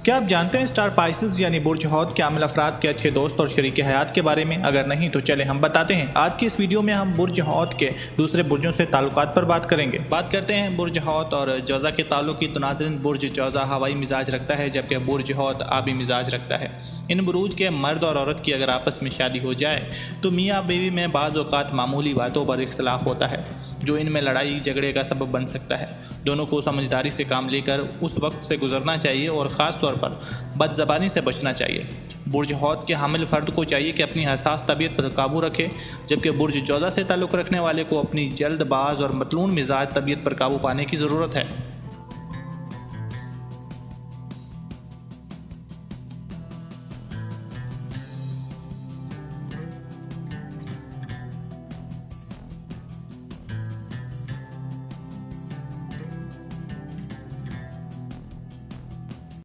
क्या आप जानते हैं स्टार पाइसेस यानी बुर्ज हौद के आमिल अफराद के अच्छे दोस्त और शरीक हयात के बारे में? अगर नहीं तो चले हम बताते हैं। आज की इस वीडियो में हम बुर्ज हौद के दूसरे बुर्जों से ताल्लुकात पर बात करेंगे। बात करते हैं बुर्ज हौद और जौज़ा के ताल्लुक की। तो नाज़रीन, बुर्ज जौज़ा हवाई मिजाज रखता है जबकि बुर्ज हौद आबी मिजाज रखता है। इन बुरूज के मर्द और औरत की अगर आपस में शादी हो जाए तो मियाँ बीवी में बाज़ औक़ात मामूली बातों पर इख्तलाफ होता है जो इनमें लड़ाई झगड़े का सबब बन सकता है। दोनों को समझदारी से काम लेकर उस वक्त से गुजरना चाहिए और ख़ास तौर पर बदज़बानी से बचना चाहिए। बुर्ज हौद के हामिल फ़र्द को चाहिए कि अपनी हसास तबीयत पर काबू रखे, जबकि बुर्ज जौज़ा से ताल्लुक़ रखने वाले को अपनी जल्दबाज और मतलून मिजाज तबीयत पर काबू पाने की ज़रूरत है।